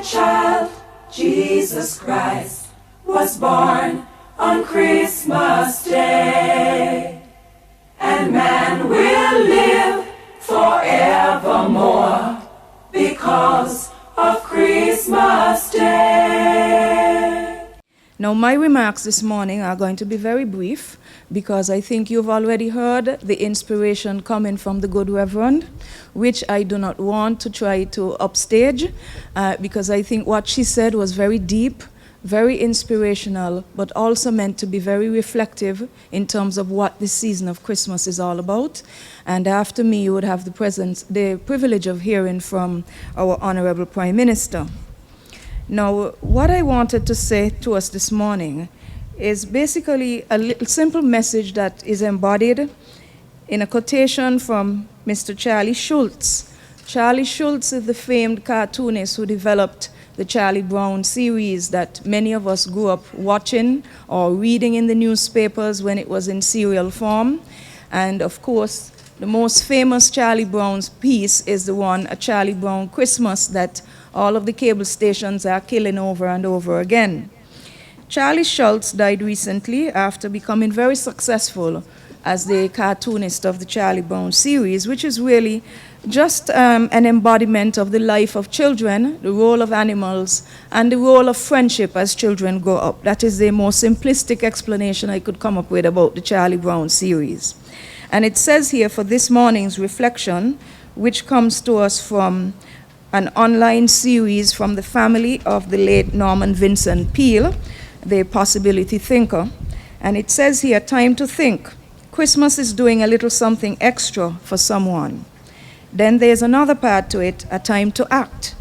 child, Jesus Christ, was born on Christmas Day. And man will live forevermore because of Christmas Day. Now, my remarks this morning are going to be very brief because I think you've already heard the inspiration coming from the good Reverend, which I do not want to try to upstage because I think what she said was very deep, very inspirational, but also meant to be very reflective in terms of what this season of Christmas is all about. And after me, you would have the privilege of hearing from our Honorable Prime Minister. Now, what I wanted to say to us this morning is basically a little simple message that is embodied in a quotation from Mr. Charlie Schulz. Charlie Schulz is the famed cartoonist who developed the Charlie Brown series that many of us grew up watching or reading in the newspapers when it was in serial form. And of course, the most famous Charlie Brown's piece is the one, A Charlie Brown Christmas, that all of the cable stations are killing over and over again. Charlie Schulz died recently after becoming very successful as the cartoonist of the Charlie Brown series, which is really just an embodiment of the life of children, the role of animals, and the role of friendship as children grow up. That is the most simplistic explanation I could come up with about the Charlie Brown series. And it says here for this morning's reflection, which comes to us from an online series from the family of the late Norman Vincent Peale, the possibility thinker. And it says here, time to think. Christmas is doing a little something extra for someone. Then there's another part to it, a time to act.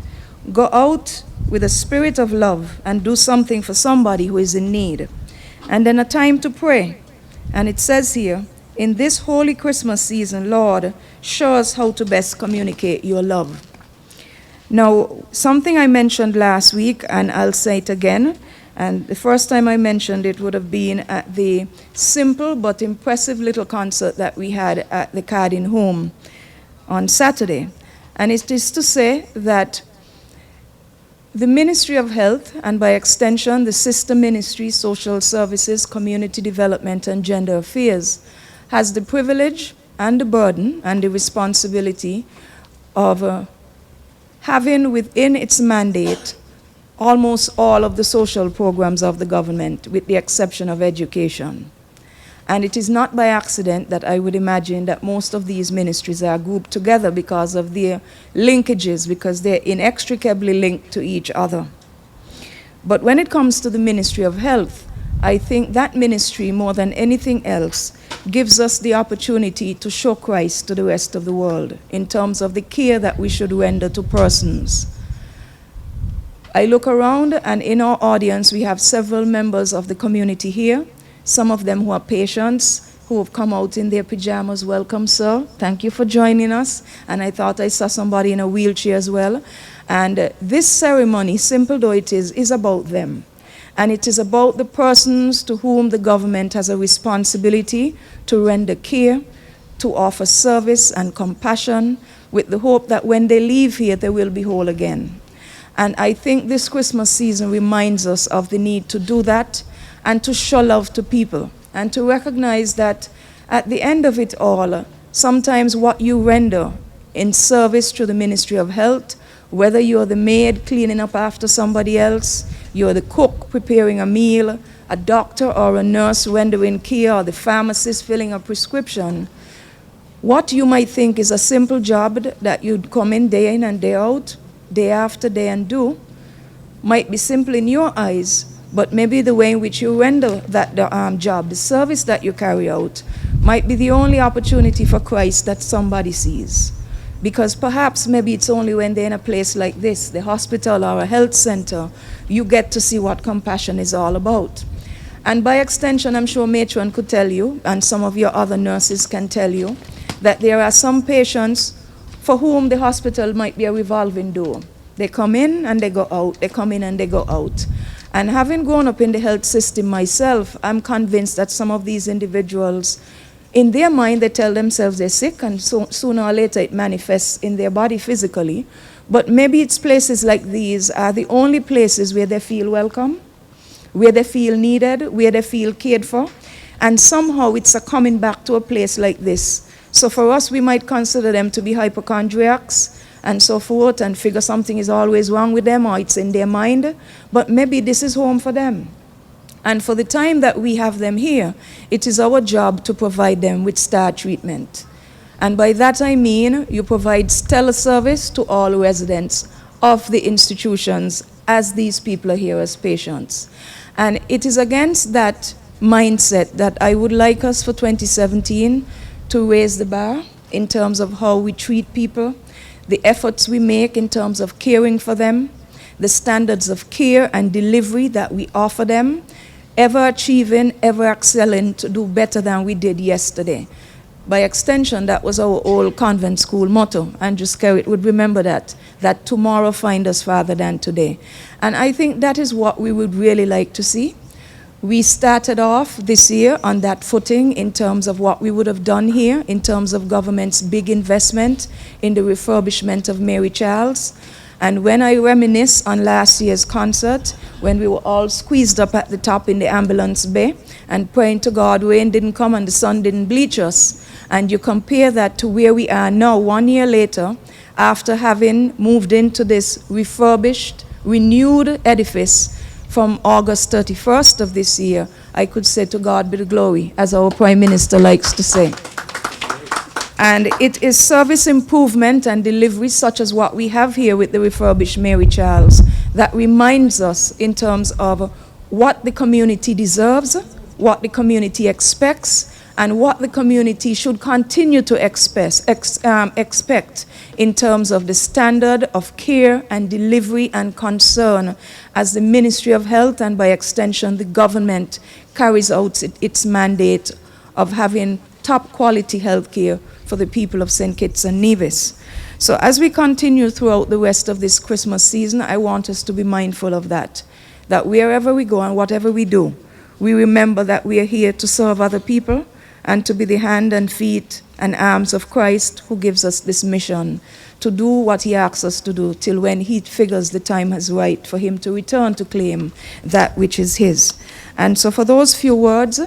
Go out with a spirit of love and do something for somebody who is in need. And then a time to pray. And it says here, in this holy Christmas season, Lord, show us how to best communicate your love. Now, something I mentioned last week, and I'll say it again, and the first time I mentioned it would have been at the simple but impressive little concert that we had at the Cardin Home on Saturday. And it is to say that the Ministry of Health, and by extension the sister ministry, Social Services, Community Development and Gender Affairs, has the privilege and the burden and the responsibility of having within its mandate almost all of the social programs of the government, with the exception of education. And it is not by accident that I would imagine that most of these ministries are grouped together because of their linkages, because they're inextricably linked to each other. But when it comes to the Ministry of Health, I think that ministry, more than anything else, gives us the opportunity to show Christ to the rest of the world in terms of the care that we should render to persons. I look around, and in our audience, we have several members of the community here, some of them who are patients, who have come out in their pajamas. Welcome, sir. Thank you for joining us. And I thought I saw somebody in a wheelchair as well. And this ceremony, simple though it is about them. And it is about the persons to whom the government has a responsibility to render care, to offer service and compassion, with the hope that when they leave here, they will be whole again. And I think this Christmas season reminds us of the need to do that and to show love to people and to recognize that at the end of it all, sometimes what you render in service to the Ministry of Health, whether you're the maid cleaning up after somebody else, you're the cook preparing a meal, a doctor or a nurse rendering care, or the pharmacist filling a prescription, what you might think is a simple job that you'd come in and day out, day after day and do, might be simple in your eyes, but maybe the way in which you render that job, the service that you carry out, might be the only opportunity for Christ that somebody sees. Because perhaps maybe it's only when they're in a place like this, the hospital or a health center, you get to see what compassion is all about. And by extension, I'm sure Matron could tell you, and some of your other nurses can tell you, that there are some patients for whom the hospital might be a revolving door. They come in and they go out, they come in and they go out. And having grown up in the health system myself, I'm convinced that some of these individuals, in their mind, they tell themselves they're sick, and so sooner or later it manifests in their body physically. But maybe it's places like these are the only places where they feel welcome, where they feel needed, where they feel cared for. And somehow it's a coming back to a place like this. So for us, we might consider them to be hypochondriacs and so forth, and figure something is always wrong with them or it's in their mind. But maybe this is home for them. And for the time that we have them here, it is our job to provide them with star treatment. And by that I mean you provide stellar service to all residents of the institutions as these people are here as patients. And it is against that mindset that I would like us for 2017 to raise the bar in terms of how we treat people, the efforts we make in terms of caring for them, the standards of care and delivery that we offer them, ever achieving, ever excelling to do better than we did yesterday. By extension, that was our old convent school motto. Andrew Skerritt would remember that tomorrow find us farther than today. And I think that is what we would really like to see. We started off this year on that footing in terms of what we would have done here, in terms of government's big investment in the refurbishment of Mary Charles. And when I reminisce on last year's concert, when we were all squeezed up at the top in the ambulance bay and praying to God, rain didn't come and the sun didn't bleach us, and you compare that to where we are now, 1 year later, after having moved into this refurbished, renewed edifice from August 31st of this year, I could say to God be the glory, as our Prime Minister likes to say. And it is service improvement and delivery such as what we have here with the refurbished Mary Charles that reminds us in terms of what the community deserves, what the community expects, and what the community should continue to expect in terms of the standard of care and delivery and concern as the Ministry of Health and by extension the government carries out its mandate of having top quality health care for the people of St. Kitts and Nevis. So as we continue throughout the rest of this Christmas season, I want us to be mindful of that wherever we go and whatever we do, we remember that we are here to serve other people and to be the hand and feet and arms of Christ who gives us this mission to do what he asks us to do till when he figures the time is right for him to return to claim that which is his. And so for those few words,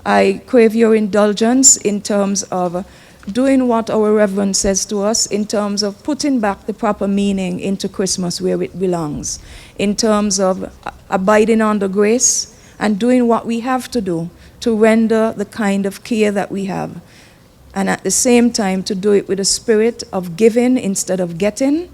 I crave your indulgence in terms of doing what our Reverend says to us, in terms of putting back the proper meaning into Christmas where it belongs, in terms of abiding under grace and doing what we have to do to render the kind of care that we have, and at the same time to do it with a spirit of giving instead of getting,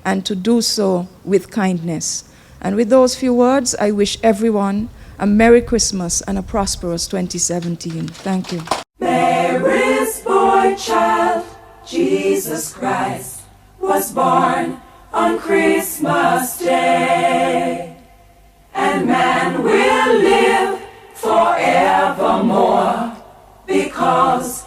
and to do so with kindness. And with those few words, I wish everyone a Merry Christmas and a prosperous 2017. Thank you. Mary's boy child, Jesus Christ, was born on Christmas Day, and man will live forevermore because